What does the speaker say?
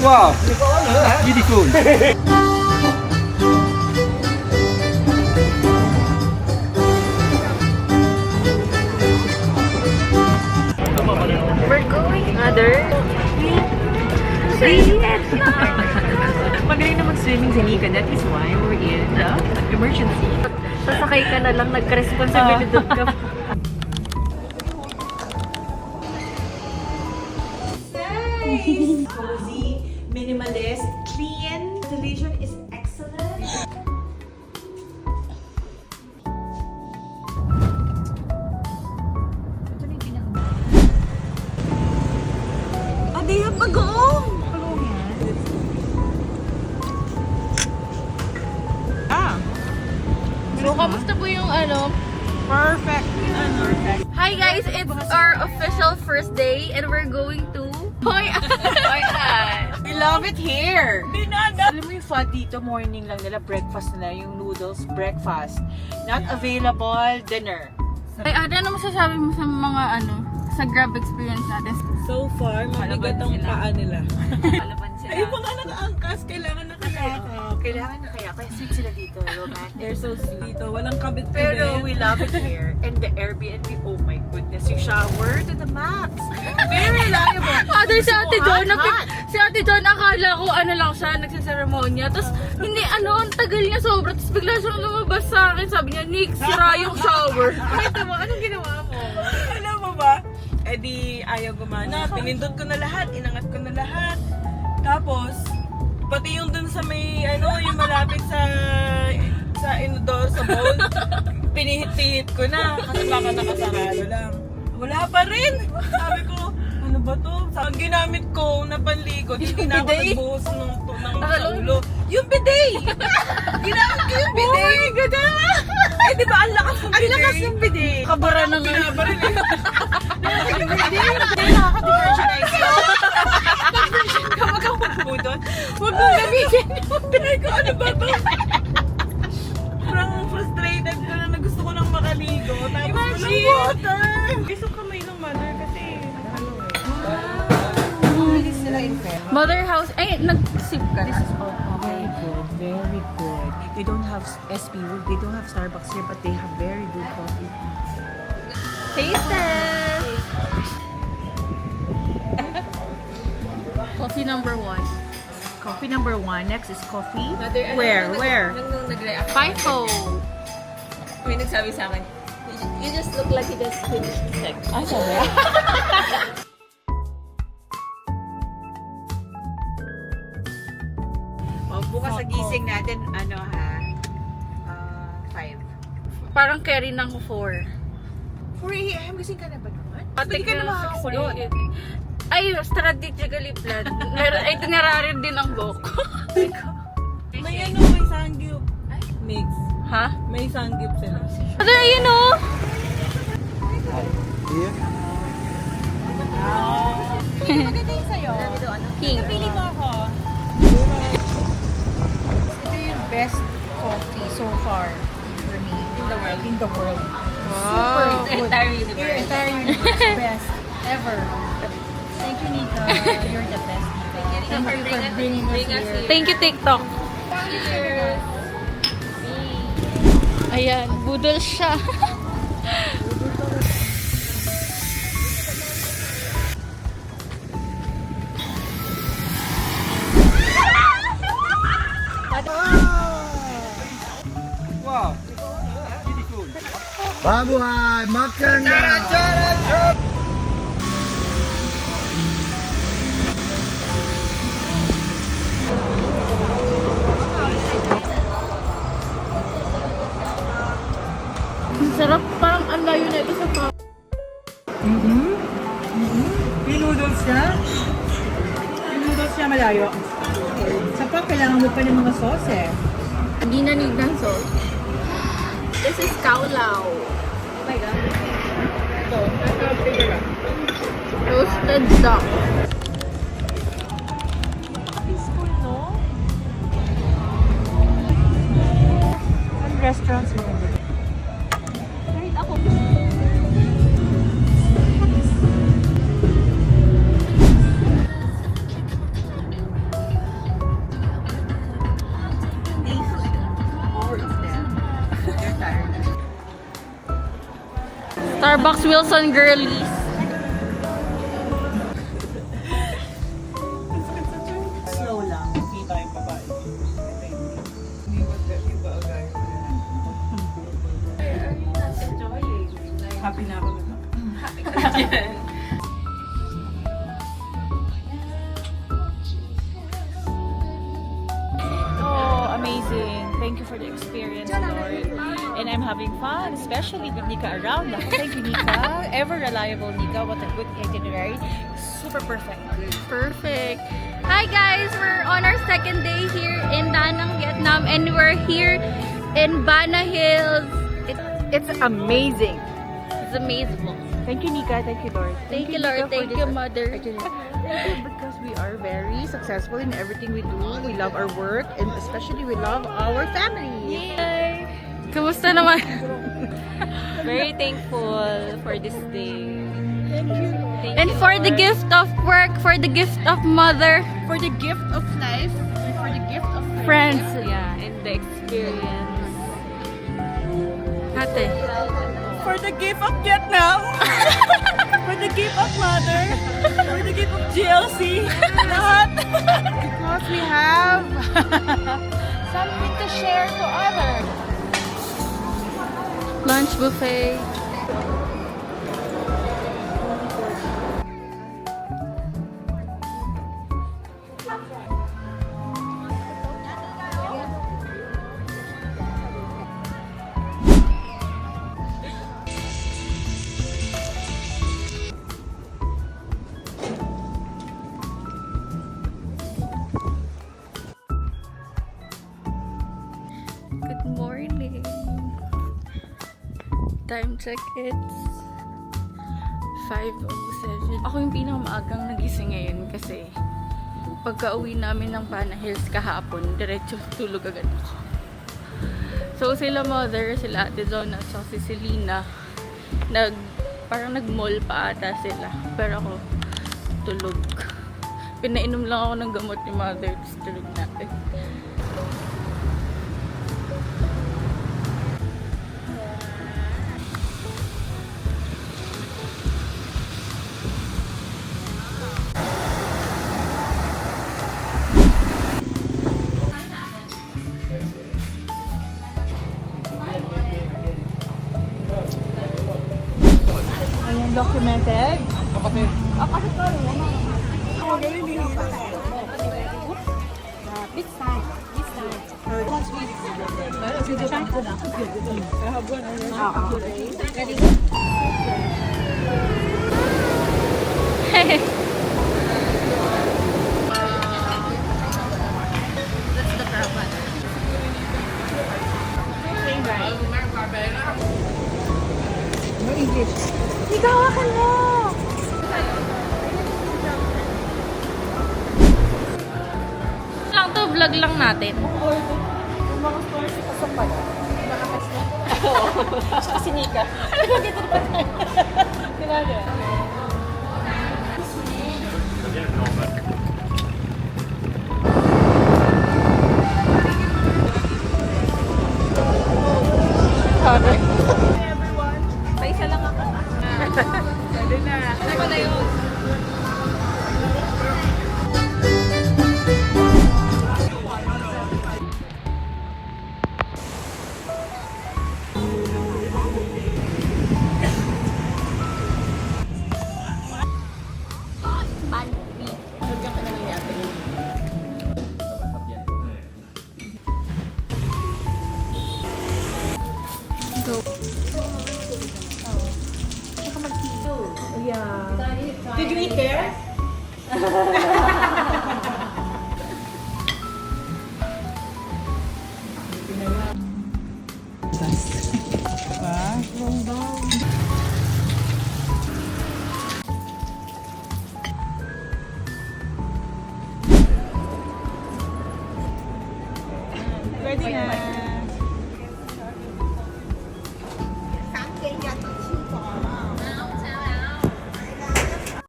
Wow, beautiful. We're going other. Magaling na mag-swimming si Nika. That is why we're in the emergency. Sasakay ka na lang, nagka-responsibilidad ka. Nice! Cozy, minimalist, clean, delusion is excellent. Oh, they have bagoong! Bagoong yan. Ah! So, kamusta po yung Perfect! Perfect. Hi guys, it's our official first day and we're going to Hoi An. We love it here! Alam mo yung fun dito, morning lang nila, breakfast nila, yung noodles, breakfast. Not available, dinner. Ay, ano masasabi mo sa mga sa Grab experience natin? So far, mabigat ang paa nila. Palaban sila. Ay, mga nakaangkas, kailangan nakayakap. Kailangan na kaya sweet sila dito, romantic. They're so sweet. Dito, walang kabit Pero we love it here. And the Airbnb, oh my goodness, yung shower to the max. Very reliable. Father, si Ate John, hot. si Ate John, akala ko lang siya, nagsiseremonya. Tapos, hindi, ang tagal niya sobra. Tapos bigla siyang lumabas sa akin. Sabi niya, Nick, sira yung shower. Ito mo, anong ginawa mo? Alam mo ba? Eh di, ayaw gumana. Pinindot ko na lahat, inangat ko na lahat. Tapos, pati yung dun sa may, yung malapit sa indoor, sa bowl, pinihit-tihit ko na. Kasi baka nakasarado lang. Wala pa rin! Sabi ko, ano ba to? Ang ginamit ko na panligo, hindi na ako nagbuhos ng ulo. Yung bidet! Ginamit ko yung bidet! Oh my God! Eh di ba ang lakas ng bidet? Ang lakas ng bidet! Kabara na nga. Binabaril eh. Nakaka-differentialize yun. Kapag ako doon, huwag mong gamitin yung Ay ko, ano ba to? Parang frustrated ko na gusto ko nang makaligo. Tapos walang water. Gusto kamay ng mother kasi bilis nila in fair. Mother house, ay, nag-sip ka. This is very good, very good. They don't have SP, they don't have Starbucks here, but they have very good coffee. Taste test! Coffee number 1. Coffee number 1. Next is coffee. Where? FIFO. May nagsabi sa akin, you just look like you just finished sex. Ah, sabi? Bukas sa gising natin, 5. Parang carry ng 4. 4 a.m. gising ka na ba naman? Pati Hindi ka na makakulot. Ay, strategically planned. Ay, tinararin din ang buhok. may may sangyup. Mix. Ha? May sangyup sila. Mother, ayun o! Maganda yung sa'yo. Pink. Napili mo ako. Ito yung best coffee so far for me. In the world. Wow. Super good. Entire universe. Entire universe. Best ever. Thank you, Nika. You're the best. Thank you for bringing us here. Thank you, TikTok. Ayan, budol siya. Wow, beautiful. Babuhay! Makan na! Ang sarap, parang ang layo na ito sa pa. Yung noodles niya, malayo. Sa pa, kailangan mo pa ng mga sauce eh. Hindi na need ng sauce. This is Kaulao. Oh my God. Roasted duck. Peaceful, no? Ang restaurants mo. Kahit ako. Starbucks Wilson girlies. Slow lang. Hindi tayo babae. Hindi ba iba agay? Happy na ako na. Oh, amazing. Thank you for the experience, Lord. And I'm having fun, especially with Nika around. Naku, thank you, Nika. Ever reliable, Nika. What a good itinerary. Super perfect. Perfect. Hi guys, we're on our second day here in Da Nang, Vietnam, and we're here in Bana Hills. It's amazing. It's amazing. Thank you, Nika. Thank you, Lord. Thank you, Lord. Nika, for Thank this- you, Mother. Thank you because we are very successful in everything we do. We love our work and especially we love our family. Yay! Kamusta naman? Very thankful for this day. Thank you. And for the gift of work, for the gift of mother, For the gift of life and for the gift of friends. Yeah, and the experience. Ate. For the gift of Vietnam. For the gift of mother. For the gift of GLC. Lahat. Because we have something to share to others. Lunch buffet. Good morning. Time check, it's 5:07. Ako yung pinakamaagang nagising ngayon kasi pagka-uwi namin ng Bana Hills kahapon, diretso tulog agad ako. So sila mother, sila ate Zona, at si Selena, parang nag-mall pa ata sila. Pero ako, tulog. Pinainom lang ako ng gamot ni mother, tapos tulog natin. Ayan, documented. Lang to, vlog lang natin. Si Nika. Pa isa lang ako. Pwede na. Ako na yun. Did you eat there? Ready na.